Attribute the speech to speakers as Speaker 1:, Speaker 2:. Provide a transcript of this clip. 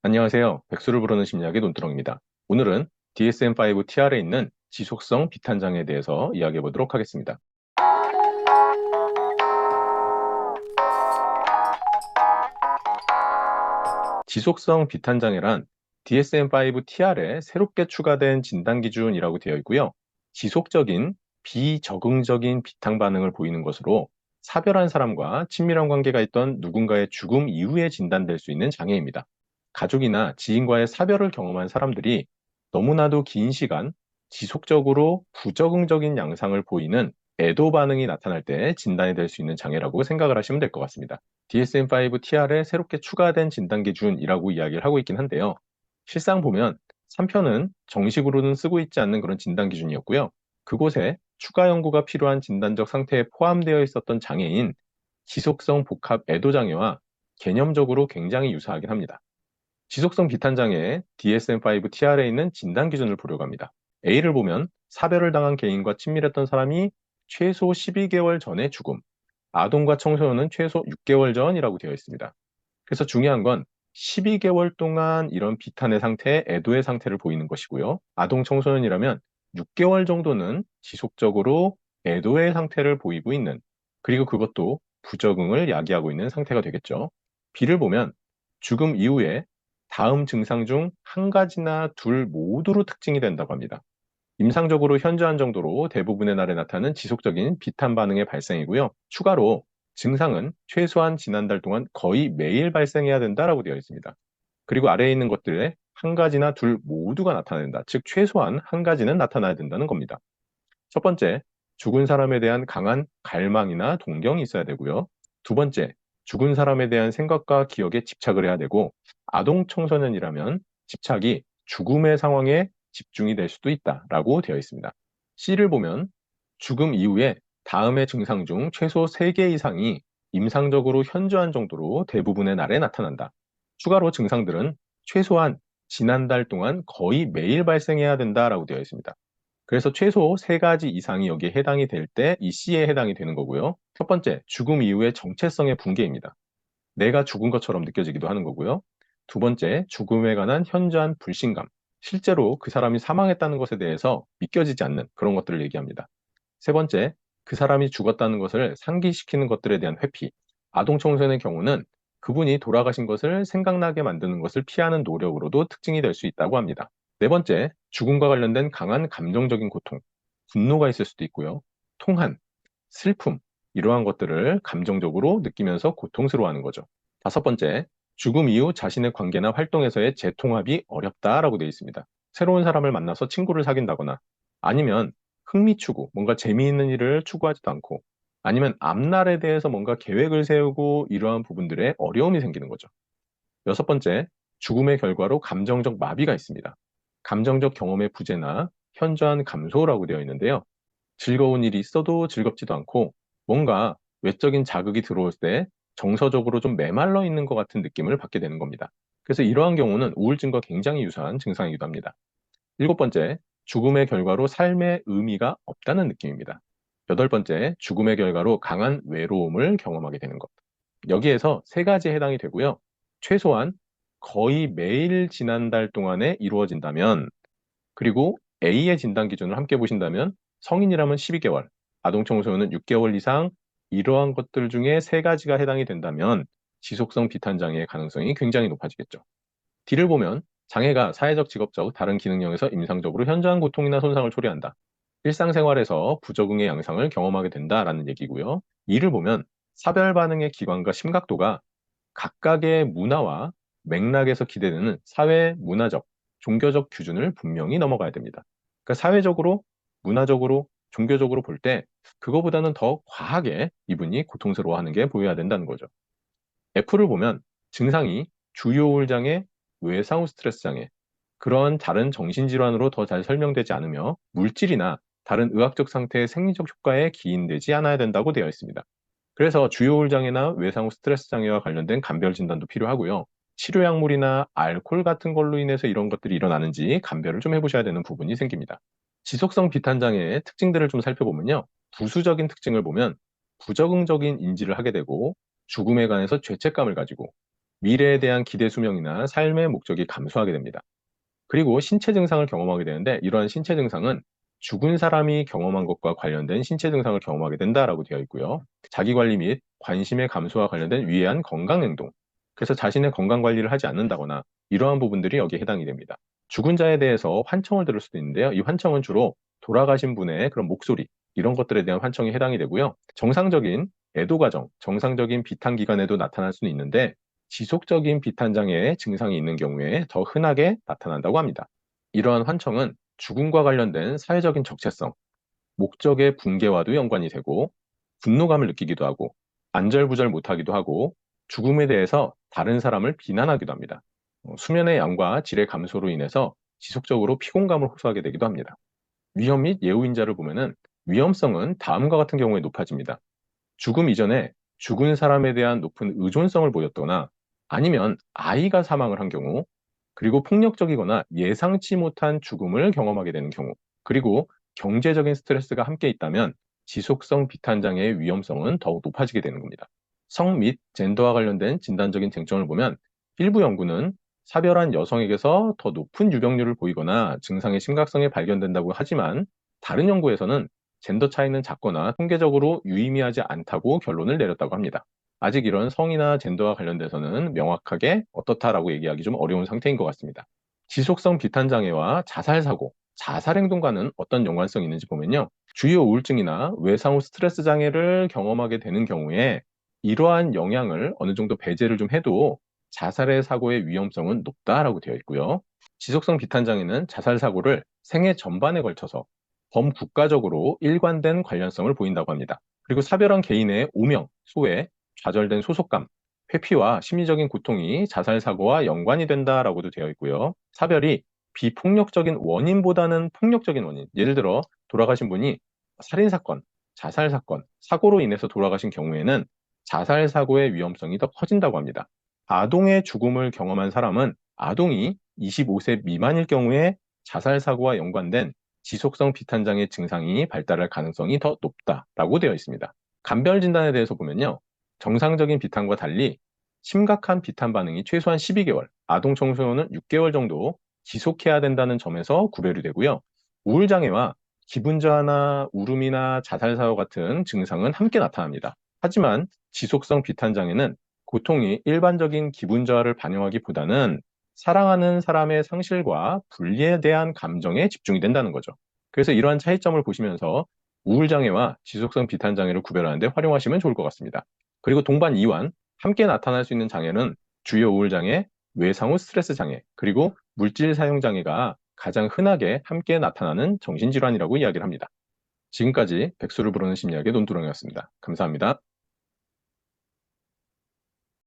Speaker 1: 안녕하세요. 백수를 부르는 심리학의 논두렁입니다. 오늘은 DSM-5 TR에 있는 지속성 비탄장애에 대해서 이야기해 보도록 하겠습니다. 지속성 비탄장애란 DSM-5 TR에 새롭게 추가된 진단 기준이라고 되어 있고요. 지속적인 비적응적인 비탕 반응을 보이는 것으로 사별한 사람과 친밀한 관계가 있던 누군가의 죽음 이후에 진단될 수 있는 장애입니다. 가족이나 지인과의 사별을 경험한 사람들이 너무나도 긴 시간 지속적으로 부적응적인 양상을 보이는 애도 반응이 나타날 때 진단이 될 수 있는 장애라고 생각을 하시면 될 것 같습니다. DSM-5 TR에 새롭게 추가된 진단 기준이라고 이야기를 하고 있긴 한데요. 실상 보면 3편은 정식으로는 쓰고 있지 않는 그런 진단 기준이었고요. 그곳에 추가 연구가 필요한 진단적 상태에 포함되어 있었던 장애인 지속성 복합 애도 장애와 개념적으로 굉장히 유사하긴 합니다. 지속성 비탄 장애의 DSM-5 TR에 있는 진단 기준을 보려고 합니다. A를 보면 사별을 당한 개인과 친밀했던 사람이 최소 12개월 전에 죽음, 아동과 청소년은 최소 6개월 전이라고 되어 있습니다. 그래서 중요한 건 12개월 동안 이런 비탄의 상태, 애도의 상태를 보이는 것이고요. 아동 청소년이라면 6개월 정도는 지속적으로 애도의 상태를 보이고 있는, 그리고 그것도 부적응을 야기하고 있는 상태가 되겠죠. B를 보면 죽음 이후에 다음 증상 중 한 가지나 둘 모두로 특징이 된다고 합니다. 임상적으로 현저한 정도로 대부분의 날에 나타나는 지속적인 비탄 반응의 발생이고요. 추가로 증상은 최소한 지난달 동안 거의 매일 발생해야 된다라고 되어 있습니다. 그리고 아래에 있는 것들에 한 가지나 둘 모두가 나타낸다. 즉 최소한 한 가지는 나타나야 된다는 겁니다. 첫 번째, 죽은 사람에 대한 강한 갈망이나 동경이 있어야 되고요. 두 번째, 죽은 사람에 대한 생각과 기억에 집착을 해야 되고, 아동 청소년이라면 집착이 죽음의 상황에 집중이 될 수도 있다라고 되어 있습니다. C를 보면 죽음 이후에 다음의 증상 중 최소 3개 이상이 임상적으로 현저한 정도로 대부분의 날에 나타난다. 추가로 증상들은 최소한 지난달 동안 거의 매일 발생해야 된다라고 되어 있습니다. 그래서 최소 3가지 이상이 여기에 해당이 될 때 이 C에 해당이 되는 거고요. 첫 번째, 죽음 이후의 정체성의 붕괴입니다. 내가 죽은 것처럼 느껴지기도 하는 거고요. 두 번째, 죽음에 관한 현저한 불신감. 실제로 그 사람이 사망했다는 것에 대해서 믿겨지지 않는 그런 것들을 얘기합니다. 세 번째, 그 사람이 죽었다는 것을 상기시키는 것들에 대한 회피. 아동 청소년의 경우는 그분이 돌아가신 것을 생각나게 만드는 것을 피하는 노력으로도 특징이 될 수 있다고 합니다. 네 번째, 죽음과 관련된 강한 감정적인 고통. 분노가 있을 수도 있고요. 통한, 슬픔, 이러한 것들을 감정적으로 느끼면서 고통스러워하는 거죠. 다섯 번째, 죽음 이후 자신의 관계나 활동에서의 재통합이 어렵다라고 되어 있습니다. 새로운 사람을 만나서 친구를 사귄다거나 아니면 흥미 추구, 뭔가 재미있는 일을 추구하지도 않고 아니면 앞날에 대해서 뭔가 계획을 세우고 이러한 부분들에 어려움이 생기는 거죠. 여섯 번째, 죽음의 결과로 감정적 마비가 있습니다. 감정적 경험의 부재나 현저한 감소라고 되어 있는데요. 즐거운 일이 있어도 즐겁지도 않고 뭔가 외적인 자극이 들어올 때 정서적으로 좀 메말라 있는 것 같은 느낌을 받게 되는 겁니다. 그래서 이러한 경우는 우울증과 굉장히 유사한 증상이기도 합니다. 일곱 번째, 죽음의 결과로 삶의 의미가 없다는 느낌입니다. 여덟 번째, 죽음의 결과로 강한 외로움을 경험하게 되는 것. 여기에서 세 가지에 해당이 되고요. 최소한 거의 매일 지난달 동안에 이루어진다면, 그리고 A의 진단 기준을 함께 보신다면 성인이라면 12개월, 아동 청소년은 6개월 이상 이러한 것들 중에 세 가지가 해당이 된다면 지속성 비탄 장애의 가능성이 굉장히 높아지겠죠. D를 보면 장애가 사회적, 직업적, 다른 기능력에서 임상적으로 현저한 고통이나 손상을 초래한다. 일상생활에서 부적응의 양상을 경험하게 된다라는 얘기고요. E를 보면 사별 반응의 기관과 심각도가 각각의 문화와 맥락에서 기대되는 사회 문화적, 종교적 기준을 분명히 넘어가야 됩니다. 그러니까 사회적으로, 문화적으로, 종교적으로 볼 때 그거보다는 더 과하게 이분이 고통스러워하는 게 보여야 된다는 거죠. F를 보면 증상이 주요 우울장애, 외상 후 스트레스 장애, 그런 다른 정신질환으로 더 잘 설명되지 않으며 물질이나 다른 의학적 상태의 생리적 효과에 기인되지 않아야 된다고 되어 있습니다. 그래서 주요 우울 장애나 외상 후 스트레스 장애와 관련된 감별 진단도 필요하고요. 치료 약물이나 알코올 같은 걸로 인해서 이런 것들이 일어나는지 감별을 좀 해보셔야 되는 부분이 생깁니다. 지속성 비탄 장애의 특징들을 좀 살펴보면요. 부수적인 특징을 보면 부적응적인 인지를 하게 되고 죽음에 관해서 죄책감을 가지고 미래에 대한 기대 수명이나 삶의 목적이 감소하게 됩니다. 그리고 신체 증상을 경험하게 되는데 이러한 신체 증상은 죽은 사람이 경험한 것과 관련된 신체 증상을 경험하게 된다라고 되어 있고요. 자기 관리 및 관심의 감소와 관련된 위해한 건강 행동. 그래서 자신의 건강 관리를 하지 않는다거나 이러한 부분들이 여기에 해당이 됩니다. 죽은 자에 대해서 환청을 들을 수도 있는데요. 이 환청은 주로 돌아가신 분의 그런 목소리, 이런 것들에 대한 환청이 해당이 되고요. 정상적인 애도 과정, 정상적인 비탄 기간에도 나타날 수는 있는데 지속적인 비탄 장애의 증상이 있는 경우에 더 흔하게 나타난다고 합니다. 이러한 환청은 죽음과 관련된 사회적인 적체성, 목적의 붕괴와도 연관이 되고 분노감을 느끼기도 하고 안절부절 못하기도 하고 죽음에 대해서 다른 사람을 비난하기도 합니다. 수면의 양과 질의 감소로 인해서 지속적으로 피곤감을 호소하게 되기도 합니다. 위험 및 예우인자를 보면은 위험성은 다음과 같은 경우에 높아집니다. 죽음 이전에 죽은 사람에 대한 높은 의존성을 보였거나 아니면 아이가 사망을 한 경우, 그리고 폭력적이거나 예상치 못한 죽음을 경험하게 되는 경우, 그리고 경제적인 스트레스가 함께 있다면 지속성 비탄 장애의 위험성은 더욱 높아지게 되는 겁니다. 성 및 젠더와 관련된 진단적인 쟁점을 보면 일부 연구는 사별한 여성에게서 더 높은 유병률을 보이거나 증상의 심각성이 발견된다고 하지만 다른 연구에서는 젠더 차이는 작거나 통계적으로 유의미하지 않다고 결론을 내렸다고 합니다. 아직 이런 성이나 젠더와 관련돼서는 명확하게 어떻다라고 얘기하기 좀 어려운 상태인 것 같습니다. 지속성 비탄 장애와 자살 사고, 자살 행동과는 어떤 연관성이 있는지 보면요. 주요 우울증이나 외상 후 스트레스 장애를 경험하게 되는 경우에 이러한 영향을 어느 정도 배제를 좀 해도 자살의 사고의 위험성은 높다라고 되어 있고요. 지속성 비탄 장애는 자살 사고를 생애 전반에 걸쳐서 범국가적으로 일관된 관련성을 보인다고 합니다. 그리고 사별한 개인의 오명, 소외, 좌절된 소속감, 회피와 심리적인 고통이 자살 사고와 연관이 된다라고도 되어 있고요. 사별이 비폭력적인 원인보다는 폭력적인 원인, 예를 들어 돌아가신 분이 살인 사건, 자살 사건, 사고로 인해서 돌아가신 경우에는 자살 사고의 위험성이 더 커진다고 합니다. 아동의 죽음을 경험한 사람은 아동이 25세 미만일 경우에 자살 사고와 연관된 지속성 비탄장애 증상이 발달할 가능성이 더 높다라고 되어 있습니다. 감별 진단에 대해서 보면요. 정상적인 비탄과 달리 심각한 비탄 반응이 최소한 12개월, 아동 청소년은 6개월 정도 지속해야 된다는 점에서 구별이 되고요. 우울장애와 기분 저하나 울음이나 자살 사고 같은 증상은 함께 나타납니다. 하지만 지속성 비탄 장애는 고통이 일반적인 기분 저하를 반영하기보다는 사랑하는 사람의 상실과 분리에 대한 감정에 집중이 된다는 거죠. 그래서 이러한 차이점을 보시면서 우울장애와 지속성 비탄장애를 구별하는 데 활용하시면 좋을 것 같습니다. 그리고 동반 이완, 함께 나타날 수 있는 장애는 주요 우울장애, 외상 후 스트레스 장애, 그리고 물질 사용 장애가 가장 흔하게 함께 나타나는 정신질환이라고 이야기를 합니다. 지금까지 백수를 부르는 심리학의 논두렁이었습니다. 감사합니다.